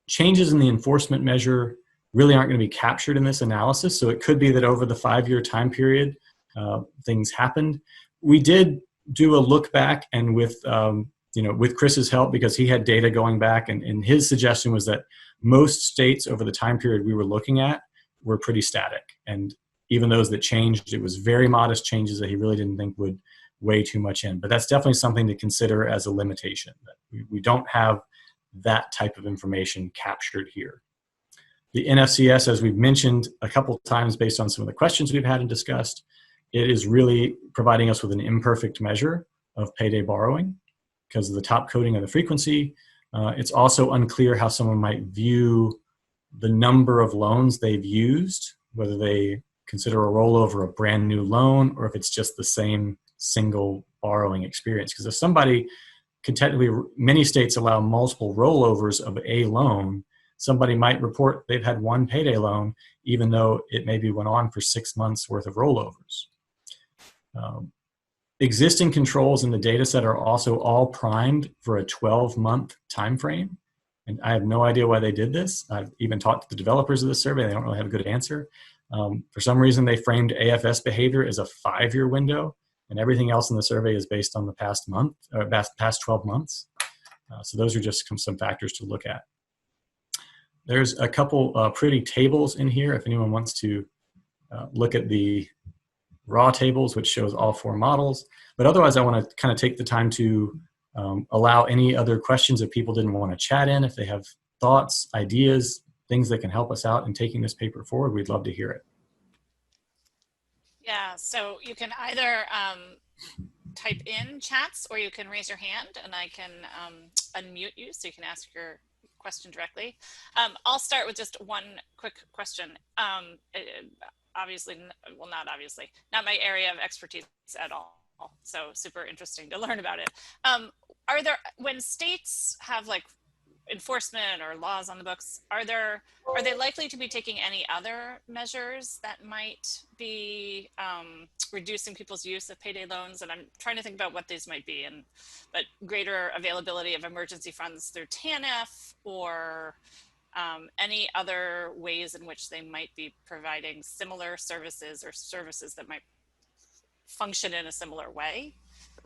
[SPEAKER 2] Changes in the enforcement measure really aren't going to be captured in this analysis, so it could be that over the 5-year time period, things happened. We did do a look back, and with Chris's help, because he had data going back, and his suggestion was that most states over the time period we were looking at were pretty static. And even those that changed, it was very modest changes that he really didn't think would weigh too much in. But that's definitely something to consider as a limitation, that we don't have that type of information captured here. The NFCS, as we've mentioned a couple times based on some of the questions we've had and discussed, it is really providing us with an imperfect measure of payday borrowing because of the top coding of the frequency. It's also unclear how someone might view the number of loans they've used, whether they consider a rollover a brand new loan or if it's just the same single borrowing experience. Because if somebody could technically, many states allow multiple rollovers of a loan, somebody might report they've had one payday loan, even though it maybe went on for 6 months worth of rollovers. Existing controls in the data set are also all primed for a 12-month time frame. And I have no idea why they did this. I've even talked to the developers of the survey. They don't really have a good answer. For some reason, they framed AFS behavior as a 5-year window, and everything else in the survey is based on the past month, or past 12 months. So those are just some factors to look at. There's a couple pretty tables in here if anyone wants to look at the raw tables, which shows all 4 models. But otherwise, I want to kind of take the time to allow any other questions if people didn't want to chat in. If they have thoughts, ideas, things that can help us out in taking this paper forward, we'd love to hear it.
[SPEAKER 1] Yeah, so you can either type in chats or you can raise your hand and I can unmute you so you can ask your question directly. I'll start with just one quick question. Obviously, well, not obviously, not my area of expertise at all. So super interesting to learn about it. Are there, when states have like enforcement or laws on the books, are they likely to be taking any other measures that might be reducing people's use of payday loans? And I'm trying to think about what these might be, but greater availability of emergency funds through TANF or any other ways in which they might be providing similar services or services that might function in a similar way,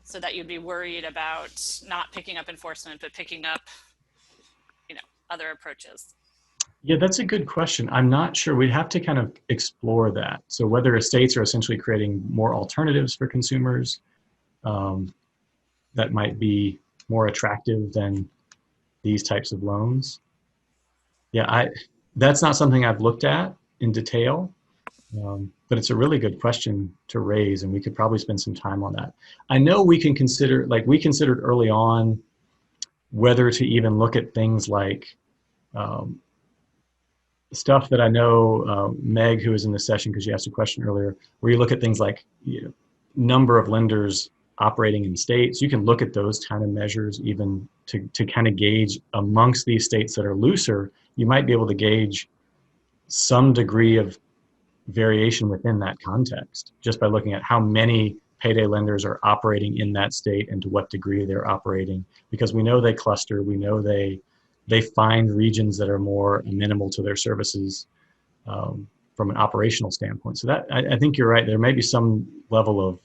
[SPEAKER 1] so that you'd be worried about not picking up enforcement, but picking up, other approaches?
[SPEAKER 2] Yeah, that's a good question. I'm not sure. We'd have to kind of explore that. So whether states are essentially creating more alternatives for consumers that might be more attractive than these types of loans. Yeah, that's not something I've looked at in detail, but it's a really good question to raise, and we could probably spend some time on that. I know we can consider, we considered early on whether to even look at things like stuff that I know Meg, who was in the session, because you asked a question earlier, where you look at things like number of lenders operating in states. You can look at those kind of measures even to kind of gauge amongst these states that are looser. You might be able to gauge some degree of variation within that context just by looking at how many payday lenders are operating in that state and to what degree they're operating, because we know they cluster. We know they find regions that are more amenable to their services from an operational standpoint. So that I think you're right. There may be some level of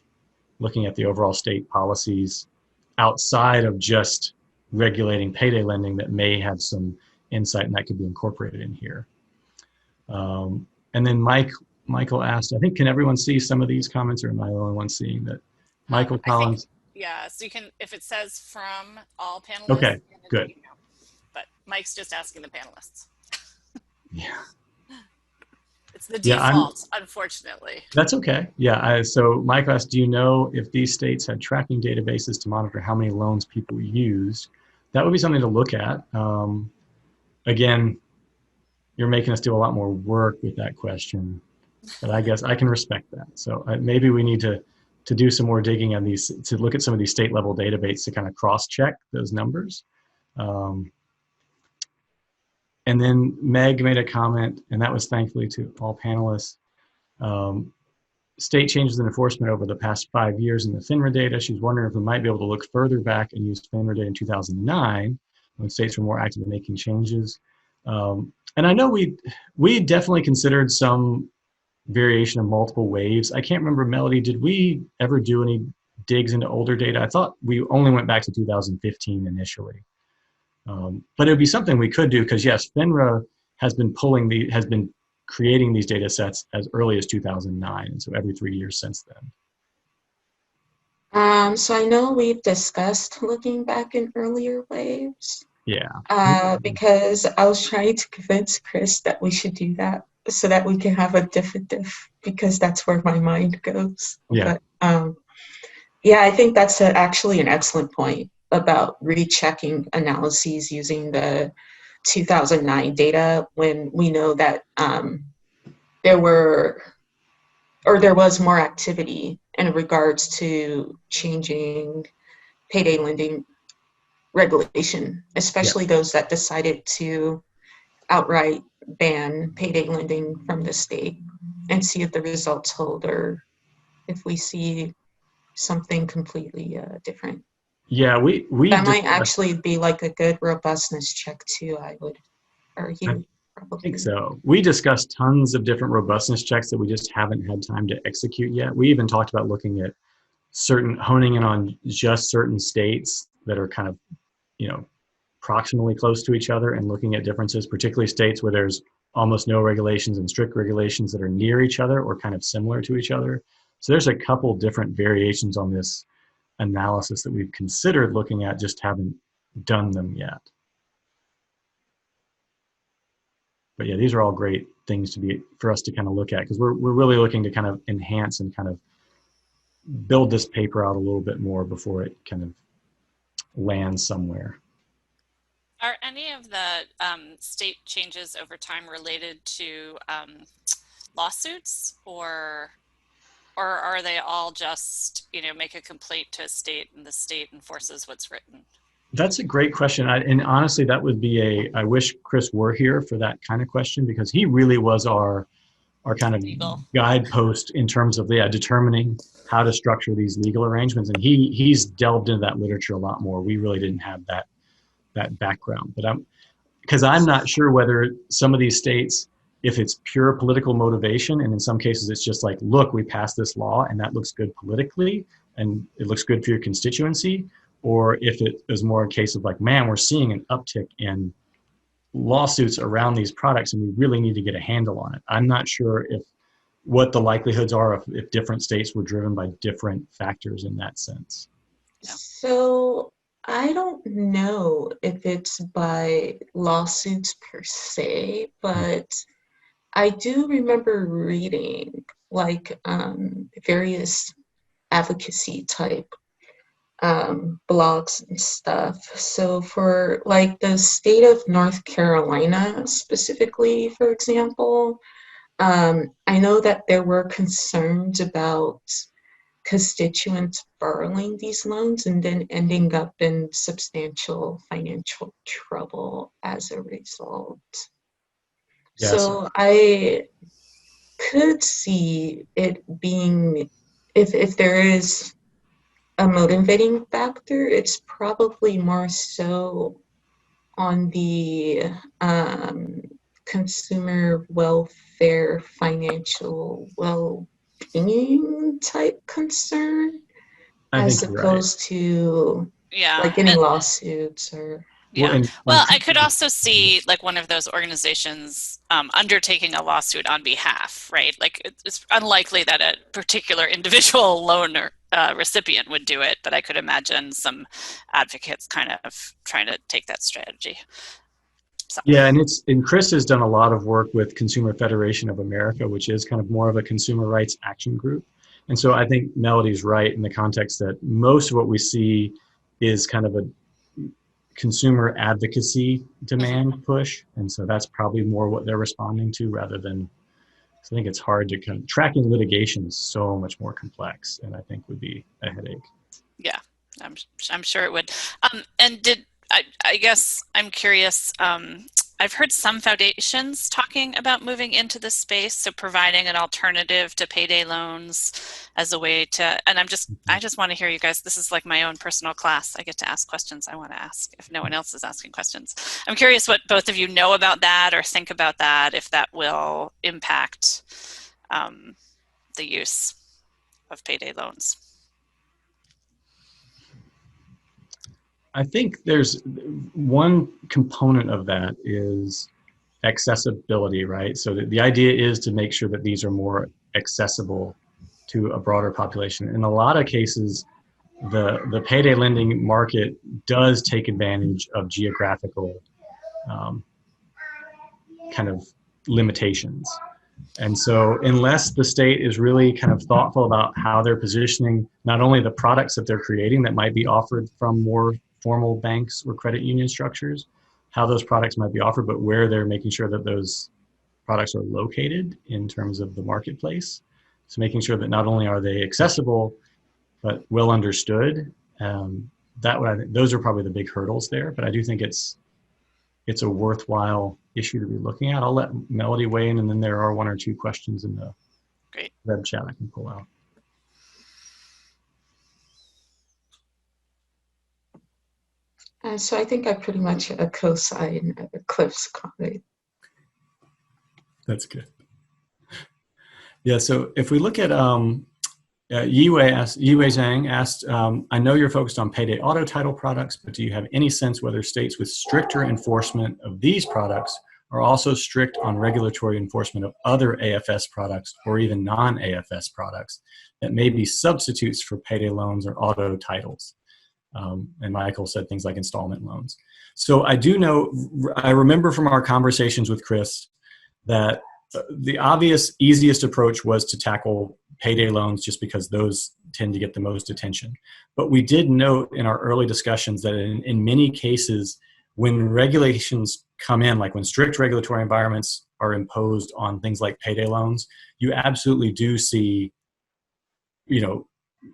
[SPEAKER 2] looking at the overall state policies outside of just regulating payday lending that may have some insight, and that could be incorporated in here. And then Michael asked, I think, can everyone see some of these comments, or am I the only one seeing that? Michael Collins.
[SPEAKER 1] Yeah, so you can, if it says from all panelists.
[SPEAKER 2] Okay, good.
[SPEAKER 1] But Mike's just asking the panelists.
[SPEAKER 2] Yeah.
[SPEAKER 1] It's the default, unfortunately.
[SPEAKER 2] That's okay. Yeah, so Michael asked, do you know if these states had tracking databases to monitor how many loans people used? That would be something to look at. Again, you're making us do a lot more work with that question, but I guess I can respect that. So maybe we need to do some more digging on these, to look at some of these state level databases to kind of cross-check those numbers. And then Meg made a comment, and that was thankfully to all panelists. State changes in enforcement over the past 5 years in the FINRA data. She's wondering if we might be able to look further back and use FINRA data in 2009 when states were more active in making changes. And I know we definitely considered some variation of multiple waves. I can't remember, Melody, did we ever do any digs into older data? I thought we only went back to 2015 initially. But it would be something we could do, because yes, FINRA has been creating these data sets as early as 2009, and so every 3 years since then.
[SPEAKER 3] So I know we've discussed looking back in earlier waves.
[SPEAKER 2] Yeah.
[SPEAKER 3] Because I was trying to convince Chris that we should do that so that we can have a diff, because that's where my mind goes.
[SPEAKER 2] Yeah.
[SPEAKER 3] But yeah, I think that's actually an excellent point about rechecking analyses using the 2009 data when we know that there was more activity in regards to changing payday lending regulation, especially those that decided to outright ban payday lending from the state, and see if the results hold or if we see something completely different.
[SPEAKER 2] Yeah, we
[SPEAKER 3] that might actually be like a good robustness check too, I would argue. Probably.
[SPEAKER 2] I think so. We discussed tons of different robustness checks that we just haven't had time to execute yet. We even talked about looking at honing in on just certain states that are kind of, proximally close to each other, and looking at differences, particularly states where there's almost no regulations and strict regulations that are near each other or kind of similar to each other. So there's a couple different variations on this analysis that we've considered looking at, just haven't done them yet. But yeah, these are all great things for us to kind of look at, because we're really looking to kind of enhance and kind of build this paper out a little bit more before it kind of lands somewhere.
[SPEAKER 1] Are any of the state changes over time related to lawsuits, or are they all just, make a complaint to a state and the state enforces what's written?
[SPEAKER 2] That's a great question. And honestly, that would be I wish Chris were here for that kind of question, because he really was our kind of legal guidepost in terms of determining how to structure these legal arrangements. And he's delved into that literature a lot more. We really didn't have that background. But because I'm not sure whether some of these states, if it's pure political motivation, and in some cases it's just like, look, we passed this law and that looks good politically and it looks good for your constituency, or if it is more a case of like, man, we're seeing an uptick in lawsuits around these products and we really need to get a handle on it. I'm not sure what the likelihoods are if different states were driven by different factors in that sense.
[SPEAKER 3] So I don't know if it's by lawsuits per se, but I do remember reading like various advocacy type blogs and stuff. So for like the state of North Carolina specifically, for example, I know that there were concerns about constituents borrowing these loans and then ending up in substantial financial trouble as a result.
[SPEAKER 2] Yes.
[SPEAKER 3] So I could see it being, if there is a motivating factor, it's probably more so on the consumer welfare, financial well-being type concern, as opposed to like getting lawsuits or.
[SPEAKER 1] Yeah. Well, I could also see like one of those organizations undertaking a lawsuit on behalf, right? Like it's unlikely that a particular individual loan or recipient would do it, but I could imagine some advocates kind of trying to take that strategy. So.
[SPEAKER 2] Yeah, and Chris has done a lot of work with Consumer Federation of America, which is kind of more of a consumer rights action group. And so I think Melody's right in the context that most of what we see is kind of a consumer advocacy demand push. And so that's probably more what they're responding to rather than, I think it's hard to kind of, tracking litigation is so much more complex and I think would be a headache.
[SPEAKER 1] Yeah, I'm sure it would. And I guess I'm curious, I've heard some foundations talking about moving into this space, so providing an alternative to payday loans as a way to, and I just want to hear you guys, this is like my own personal class. I get to ask questions I want to ask if no one else is asking questions. I'm curious what both of you know about that or think about that, if that will impact the use of payday loans.
[SPEAKER 2] I think there's one component of that is accessibility, right? So the idea is to make sure that these are more accessible to a broader population. In a lot of cases, the payday lending market does take advantage of geographical kind of limitations. And so unless the state is really kind of thoughtful about how they're positioning not only the products that they're creating that might be offered from more formal banks or credit union structures, how those products might be offered, but where they're making sure that those products are located in terms of the marketplace. So making sure that not only are they accessible, but well understood. Those are probably the big hurdles there, but I do think it's a worthwhile issue to be looking at. I'll let Melody weigh in, and then there are one or two questions in the web chat I can pull out.
[SPEAKER 3] So I think I pretty much co-sign Cliff's comment.
[SPEAKER 2] That's good. Yeah, so if we look at Yiwei Zhang asked, I know you're focused on payday auto title products, but do you have any sense whether states with stricter enforcement of these products are also strict on regulatory enforcement of other AFS products or even non-AFS products that may be substitutes for payday loans or auto titles? And Michael said things like installment loans. So I remember from our conversations with Chris that the obvious, easiest approach was to tackle payday loans just because those tend to get the most attention. But we did note in our early discussions that in many cases, when regulations come in, like when strict regulatory environments are imposed on things like payday loans, you absolutely do see,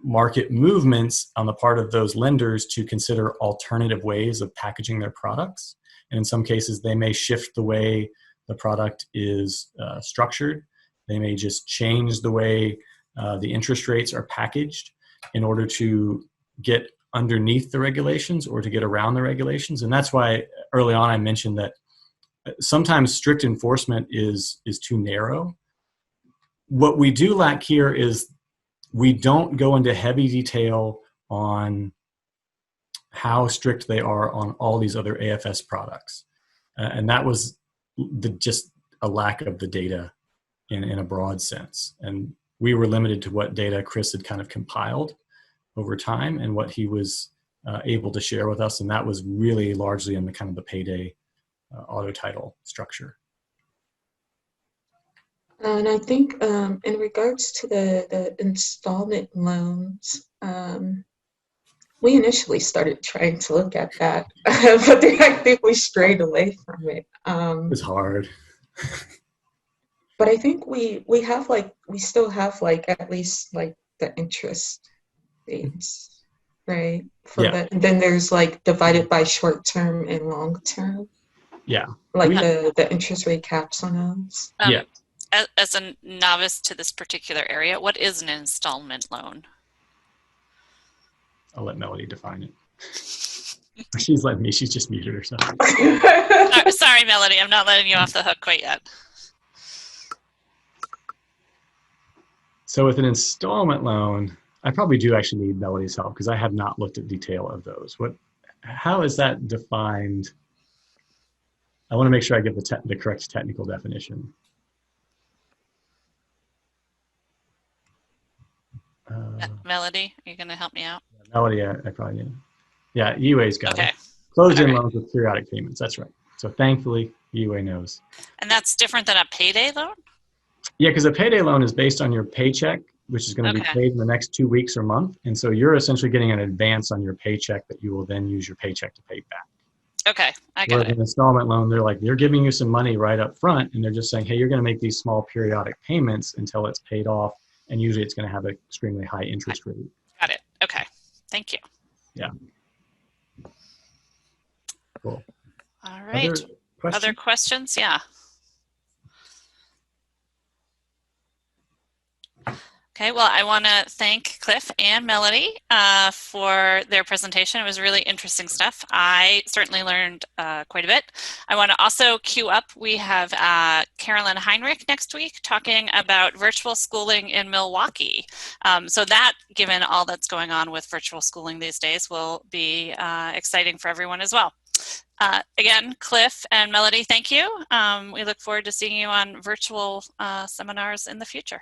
[SPEAKER 2] market movements on the part of those lenders to consider alternative ways of packaging their products. And in some cases, they may shift the way the product is structured. They may just change the way the interest rates are packaged in order to get underneath the regulations or to get around the regulations. And that's why early on I mentioned that sometimes strict enforcement is too narrow. What we do lack here is we don't go into heavy detail on how strict they are on all these other AFS products. And that was just a lack of the data in a broad sense. And we were limited to what data Chris had kind of compiled over time and what he was able to share with us. And that was really largely in the kind of the Payday auto title structure.
[SPEAKER 3] And I think in regards to the installment loans, we initially started trying to look at that, but then I think we strayed away from it.
[SPEAKER 2] It's hard.
[SPEAKER 3] But I think we still have like at least like the interest rates, right? And then there's like divided by short term and long term.
[SPEAKER 2] Yeah.
[SPEAKER 3] Like the interest rate caps on those.
[SPEAKER 2] Yeah.
[SPEAKER 1] As a novice to this particular area, what is an installment loan?
[SPEAKER 2] I'll let Melody define it. She's letting me. She's just muted herself.
[SPEAKER 1] Sorry, Melody. I'm not letting you off the hook quite yet.
[SPEAKER 2] So with an installment loan, I probably do actually need Melody's help because I have not looked at detail of those. How is that defined? I want to make sure I give the correct technical definition.
[SPEAKER 1] Melody, are you going to help me out?
[SPEAKER 2] Melody, I probably need. Yeah, UA's got it.
[SPEAKER 1] Okay.
[SPEAKER 2] Closed-end loans with periodic payments. That's right. So thankfully, UA knows.
[SPEAKER 1] And that's different than a payday loan?
[SPEAKER 2] Yeah, because a payday loan is based on your paycheck, which is going to be paid in the next 2 weeks or month. And so you're essentially getting an advance on your paycheck that you will then use your paycheck to pay back.
[SPEAKER 1] Okay, I got it.
[SPEAKER 2] Whereas an installment loan, they're giving you some money right up front, and they're just saying, hey, you're going to make these small periodic payments until it's paid off, and usually it's going to have an extremely high interest rate.
[SPEAKER 1] Got it. Okay, thank you.
[SPEAKER 2] Yeah. Cool.
[SPEAKER 1] All right. Other questions? Yeah. Okay, well, I want to thank Cliff and Melody for their presentation. It was really interesting stuff. I certainly learned quite a bit. I want to also queue up, we have Carolyn Heinrich next week talking about virtual schooling in Milwaukee. So that, given all that's going on with virtual schooling these days, will be exciting for everyone as well. Again, Cliff and Melody, thank you. We look forward to seeing you on virtual seminars in the future.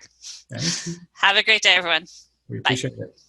[SPEAKER 2] Thank you.
[SPEAKER 1] Have a great day, everyone.
[SPEAKER 2] We appreciate it.